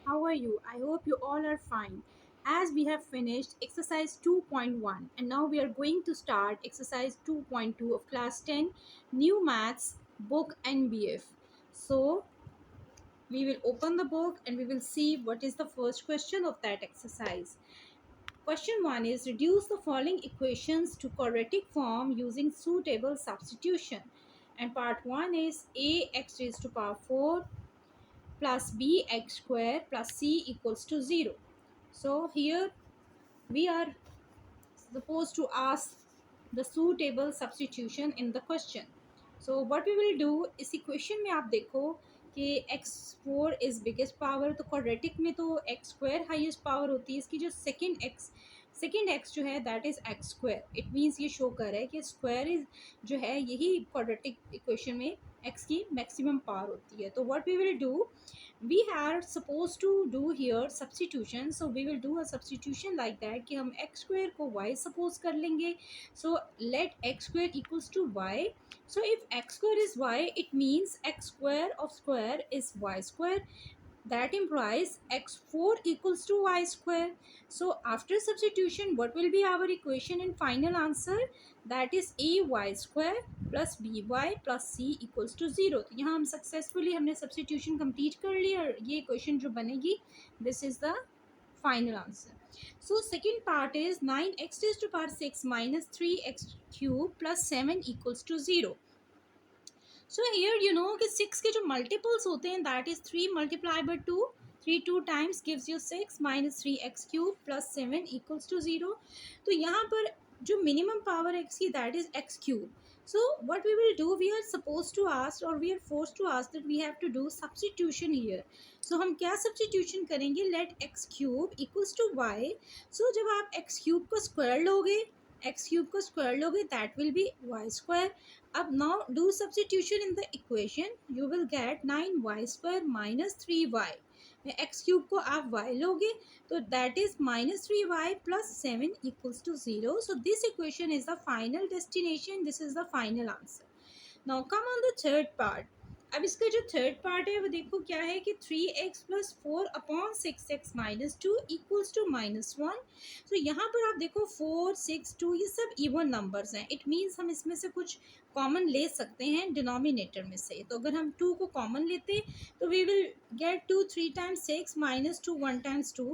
How are you? I hope you all are fine. As we have finished exercise 2.1 and now we are going to start exercise 2.2 of class 10 new maths book NBF. So we will open the book and we will see what is the first question of that exercise. Question 1 is reduce the following equations to quadratic form using suitable substitution. And part 1 is ax raised to power 4 plus bx square plus c equals to 0. So here we are supposed to ask the suitable substitution in the question. So what we will do इस equation में आप देखो कि x4 is biggest power, तो quadratic में तो x square highest power होती है, इसकी जो सेकेंड x जो है that is x square. It means ये शो कर रहा है कि स्क्वायर इज जो है यही क्वाड्रेटिक इक्वेशन में x की मैक्सिमम पावर होती है. तो what we will do, we are supposed to do here substitution, so we will do a substitution like that कि हम x square को y suppose कर लेंगे. So let x square equals to y. So if x square is y, it means x square of square is y square. That implies x4 equals to y square. So after substitution, what will be our equation and final answer? That is ay square plus by plus c equals to 0. तो यहाँ हम successfully हमने substitution complete कर लिया और ये equation जो बनेगी this is the final answer. So second part is 9x raised to power 6 minus 3x cube plus 7 equals to 0. So here you know कि 6 के जो multiples होते हैं that is 3 multiplied by 2. 3 2 times gives you 6 minus 3x cube plus 7 equals to 0. तो यहाँ पर जो minimum power x की that is x cube. So what we will do, we are supposed to ask or we are forced to ask that we have to do substitution here. So हम क्या substitution करेंगे, let x cube equals to y. So जब आप x cube को square लोगे, x cube को square लोगे that will be y square. अब now do substitution in the equation, you will get 9y square minus 3y. x cube को आप y लोगे तो that is minus 3y plus 7 equals to 0. So this equation is the final destination, this is the final answer. Now come on the third part. अब इसका जो third part है वो देखो क्या है कि 3x plus 4 upon 6x minus 2 equals to minus 1. तो यहाँ पर आप देखो 4 6 2 ये सब इवन नंबर्स हैं. इट मीन्स हम इसमें से कुछ कॉमन ले सकते हैं डिनोमिनेटर में से. तो अगर हम 2 को कॉमन लेते तो we will get 2 3 times 6 minus 2 1 times 2.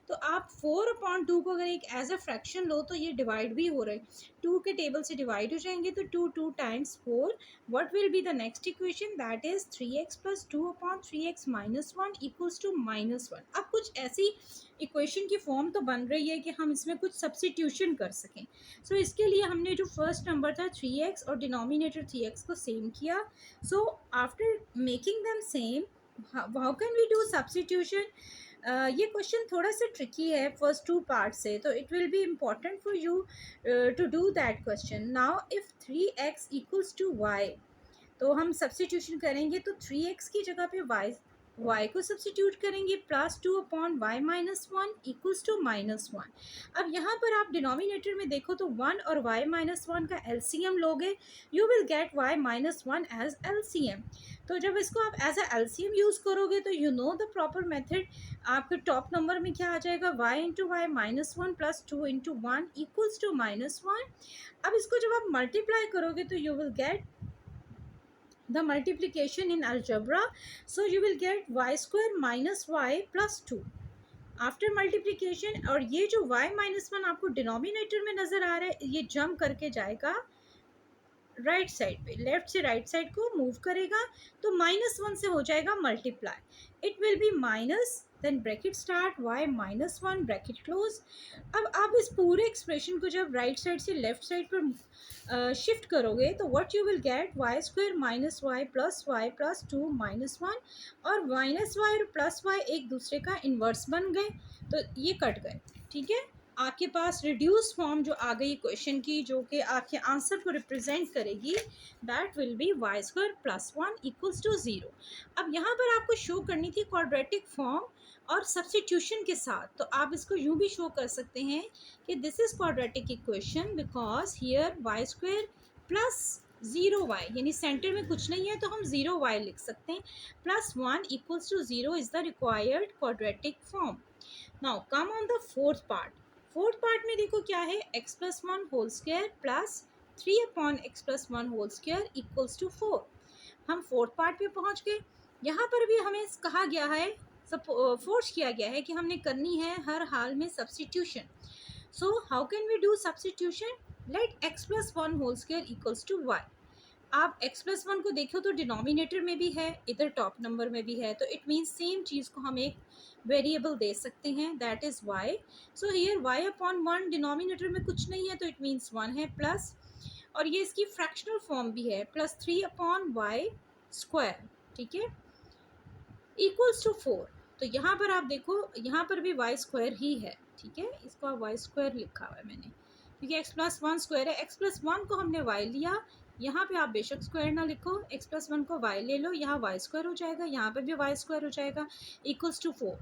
तो आप 4 अपॉन 2 को अगर एक एज अ फ्रैक्शन लो तो ये डिवाइड भी हो रहा है, 2 के टेबल से डिवाइड हो जाएंगे तो 2 2 times 4. What will be the next equation, that is 3x plus 2 upon 3x minus 1 equals to minus 1. अब कुछ ऐसी इक्वेशन की फॉर्म तो बन रही है कि हम इसमें कुछ सब्सटीट्यूशन कर सकें. सो इसके लिए हमने जो फर्स्ट नंबर था 3x और डिनोमिनेटर 3x को सेम किया. So after making them same, how can we do substitution. ये क्वेश्चन थोड़ा सा ट्रिकी है फर्स्ट टू पार्ट से, तो it will be important for you to do that question. Now if 3x equals to y, तो हम substitution करेंगे तो 3x की जगह पे y को सब्सटीट्यूट करेंगे plus 2 upon Y minus 1 equals to minus 1. अब यहाँ पर आप डिनोमिनेटर में देखो तो 1 और y माइनस 1 का एलसीएम लोगे, you will get y minus 1 as LCM. तो जब इसको आप एज अ एलसीएम यूज़ करोगे तो you know the proper method. आपके टॉप नंबर में क्या आ जाएगा, y into Y minus 1 plus 2 into 1 equals to minus 1. अब इसको जब आप मल्टीप्लाई करोगे तो you will get the multiplication in algebra. So you will get y square minus y plus 2 after multiplication. और ये जो y माइनस 1 आपको डिनोमिनेटर में नज़र आ रहा है ये जंप करके जाएगा राइट साइड पे, लेफ्ट से राइट साइड को मूव करेगा तो माइनस 1 से हो जाएगा multiply. It will be minus then bracket start y minus 1 bracket close. अब आप इस पूरे एक्सप्रेशन को जब राइट साइड से लेफ्ट साइड पर शिफ्ट करोगे तो what you will get, Y square minus Y plus 2 minus 1. और माइनस वाई और प्लस वाई एक दूसरे का इन्वर्स बन गए तो ये कट गए. ठीक है, आपके पास रिड्यूस फॉर्म जो आ गई क्वेश्चन की जो कि आपके आंसर को रिप्रेजेंट करेगी, that will be Y square plus 1 equals to 0. अब यहाँ पर आपको शो करनी थी क्वाड्रेटिक फॉर्म और सब्सटीट्यूशन के साथ, तो आप इसको यूँ भी शो कर सकते हैं कि this is quadratic equation because here Y square plus zero Y, यानी सेंटर में कुछ नहीं है तो हम जीरो वाई लिख सकते हैं। Plus one equals to zero is the required quadratic form. Now come on the fourth part. Fourth part में देखो क्या है, X plus one whole square plus three upon X plus one whole square equals to four. हम fourth part पे पहुंच गए। यहाँ पर भी हमें कहा गया है, फोर्स किया गया है कि हमने करनी है हर हाल में substitution. So how can we do substitution? Let X plus one whole square equals to Y. आप x प्लस वन को देखो तो डिनोमिनेटर में भी है, इधर टॉप नंबर में भी है, तो इट मीन्स सेम चीज़ को हम एक वेरिएबल दे सकते हैं, that is y। So here y upon one, denominator में कुछ नहीं है तो इट मीन्स वन है, प्लस, और ये इसकी फ्रैक्शनल फॉर्म भी है, plus three upon Y square, ठीक है, इक्वल्स टू फोर। तो यहाँ पर आप देखो, यहाँ पर भी वाई स्क्वायर ही है, ठीक है, इसको वाई स्क्वायर लिखा हुआ है मैंने, क्योंकि एक्स प्लस वन स्क्वायर है। एक्स प्लस वन को हमने वाई लिया, यहाँ पे आप बेशक स्क्वायर ना लिखो, एक्स प्लस वन को वाई ले लो, यहाँ वाई स्क्वायर हो जाएगा, यहाँ पे भी वाई स्क्वायर हो जाएगा, इक्वल्स टू फोर।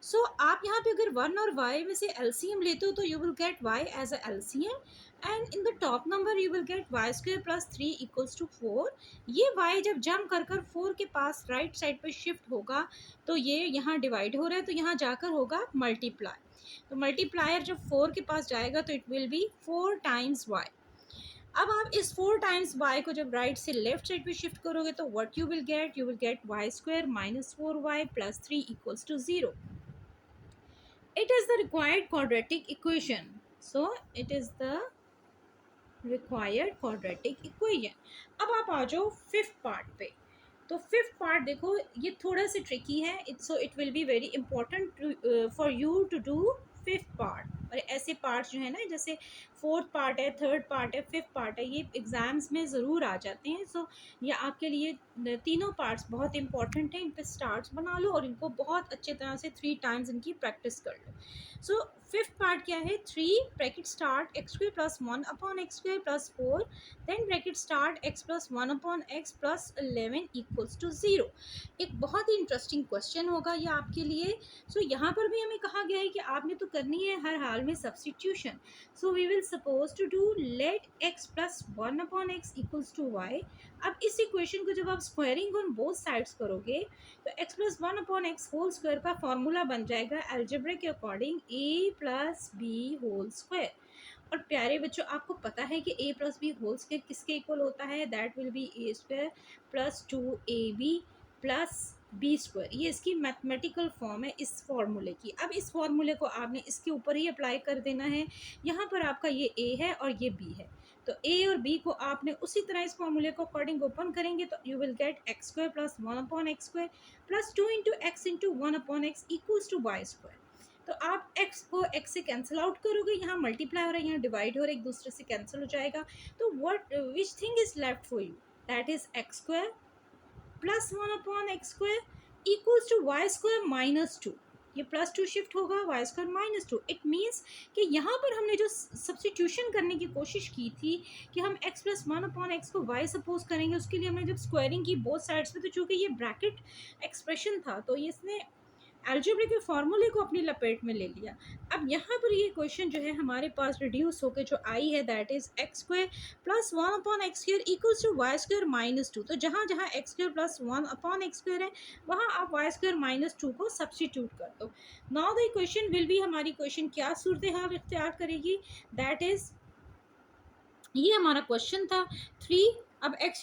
सो आप यहाँ पे अगर वन और वाई में से एलसीएम लेते हो तो you will get Y as a LCM, and in the top number you will get Y square plus three equals to four. ये वाई जब जम कर कर फोर के पास राइट साइड पे शिफ्ट होगा तो ये यहाँ डिवाइड हो रहा है तो यहाँ जाकर होगा मल्टीप्लाई। तो मल्टीप्लायर जब फोर के पास जाएगा तो it will be four times Y. अब आप इस फोर टाइम्स वाई को जब राइट से लेफ्ट साइड पे शिफ्ट करोगे तो what you will get Y square minus four Y plus three equals to zero. It is the required quadratic equation. So it is the required quadratic equation. अब आप आ जाओ fifth part पे। तो fifth part देखो, ये थोड़ा सा tricky है, so it will be very important for you to do fifth part. और ऐसे पार्ट जो है ना, जैसे फोर्थ पार्ट है, थर्ड पार्ट है, फिफ्थ पार्ट है, ये एग्जाम्स में ज़रूर आ जाते हैं। सो ये आपके लिए तीनों पार्ट्स बहुत इंपॉर्टेंट हैं, इन पर स्टार्स बना लो और इनको बहुत अच्छे तरह से थ्री टाइम्स इनकी प्रैक्टिस कर लो। सो फिफ्थ पार्ट क्या है, three bracket start X square plus one upon x square plus four, then bracket start X plus one upon X plus 11 equals to zero. एक बहुत ही इंटरेस्टिंग क्वेश्चन होगा ये आपके लिए। सो यहाँ पर भी हमें कहा गया है कि आपने तो करनी है हर हाल में substitution. So we will suppose to do let X plus one upon x equals to Y. अब इस इक्वेशन को जब आप स्क्वायरिंग ऑन बोथ साइड्स करोगे तो x plus one upon x whole square का फॉर्मूला बन जाएगा अलजेब्रा के according a plus b whole square. और प्यारे बच्चों, आपको पता है कि a plus b whole square किसके इक्वल होता है, that will be a square plus two a b plus b square. ये इसकी मैथमेटिकल फॉर्म है इस फॉर्मूले की। अब इस फॉर्मूले को आपने इसके ऊपर ही अप्लाई कर देना है। यहाँ पर आपका ये a है और ये b है, तो a और b को आपने उसी तरह इस फॉर्मूले को अकॉर्डिंग ओपन करेंगे तो you will get x square plus one upon x square plus two into x into one upon x equals to y square. तो आप x को x से कैंसिल आउट करोगे, यहाँ मल्टीप्लाई हो रहा है, यहाँ डिवाइड हो रहा है, एक दूसरे से कैंसिल हो जाएगा। तो what which thing is left for you, that is x square plus one upon x square equals to y square minus two. ये प्लस टू शिफ्ट होगा, y square minus two. It means कि यहाँ पर हमने जो substitution करने की कोशिश की थी कि हम x plus one upon x को y सपोज करेंगे, उसके लिए हमने जब स्क्वायरिंग की बोथ साइड्स पे, तो चूँकि ये ब्रैकेट एक्सप्रेशन था तो ये इसने अलजेब्रा के फार्मूले को अपनी लपेट में ले लिया। अब यहाँ पर ये क्वेश्चन जो है हमारे पास रिड्यूस होकर जो आई है, that is x square plus one upon x square equals to y square minus two. तो जहाँ जहाँ x square plus one upon x square है वहाँ आप वाई स्क्वायर माइनस टू को सब्सटीट्यूट कर दो। Now the question will be, हमारी क्वेश्चन क्या सूरत हाल इख्तियार करेगी, दैट इज, ये हमारा क्वेश्चन था थ्री। अब x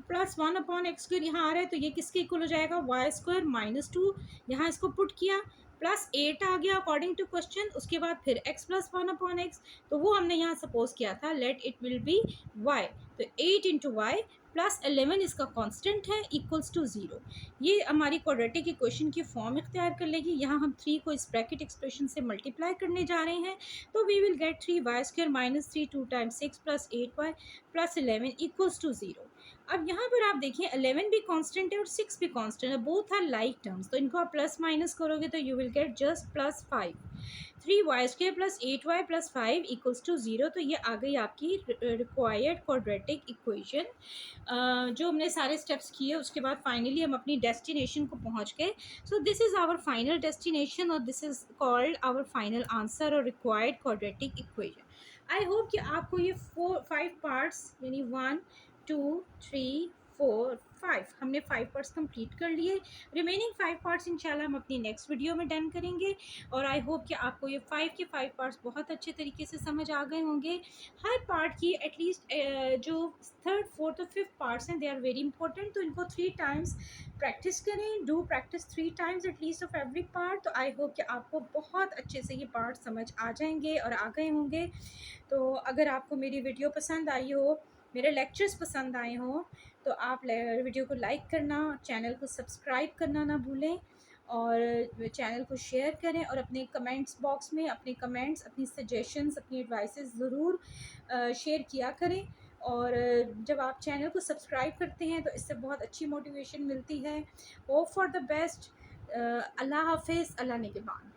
plus one upon x square यहाँ आ रहा है तो ये किसके इक्वल हो जाएगा, वाई स्क्वायर माइनस टू। यहाँ इसको पुट किया, प्लस एट आ गया अकॉर्डिंग टू क्वेश्चन। उसके बाद फिर x plus one upon x, तो वो हमने यहाँ सपोज किया था let it will be y, तो एट इंटू वाई प्लस 11 इसका कांस्टेंट है इक्वल्स टू जीरो। ये हमारी क्वाड्रेटिक इक्वेशन की फॉर्म इख्तियार कर लेगी। यहाँ हम थ्री को इस ब्रैकेट एक्सप्रेशन से मल्टीप्लाई करने जा रहे हैं, तो we will get three y square minus three two times six plus eight y plus 11 equals to zero. अब यहाँ पर आप देखिए 11 भी कांस्टेंट है और 6 भी कांस्टेंट है, बोथ आर लाइक टर्म्स, तो इनको आप प्लस माइनस करोगे तो you will get just plus five. Three y square plus eight y plus five equals to zero. तो ये आ गई आपकी रिक्वायर्ड क्वाड्रेटिक इक्वेशन। जो हमने सारे स्टेप्स किए उसके बाद फाइनली हम अपनी डेस्टिनेशन को पहुँच गए। So this is our final destination और this is called our final answer और required quadratic equation. I hope कि आपको ये 5 पार्ट्स यानी 1, 2, 3, 4, 5। हमने 5 पार्ट्स कंप्लीट कर लिए। रिमेनिंग 5 पार्ट्स इंशाल्लाह हम अपनी नेक्स्ट वीडियो में डन करेंगे। और आई होप कि आपको ये 5 के 5 पार्ट्स बहुत अच्छे तरीके से समझ आ गए होंगे। हर पार्ट की एटलीस्ट जो थर्ड फोर्थ और फिफ्थ पार्ट्स हैं, दे आर वेरी इंपॉर्टेंट, तो इनको 3 टाइम्स प्रैक्टिस करें। Do practice 3 times at least of every part. तो आई होप कि आपको बहुत अच्छे से ये पार्ट समझ आ जाएंगे और आ गए होंगे। तो अगर आपको मेरी वीडियो पसंद आई हो, मेरे लेक्चर्स पसंद आए हों, तो आप वीडियो को लाइक करना, चैनल को सब्सक्राइब करना ना भूलें, और चैनल को शेयर करें, और अपने कमेंट्स बॉक्स में अपने कमेंट्स, अपनी सजेशंस, अपनी एडवाइसेस ज़रूर शेयर किया करें। और जब आप चैनल को सब्सक्राइब करते हैं तो इससे बहुत अच्छी मोटिवेशन मिलती है। Hope for the best. Allah हाफिज़, अल्लाह निगहबान।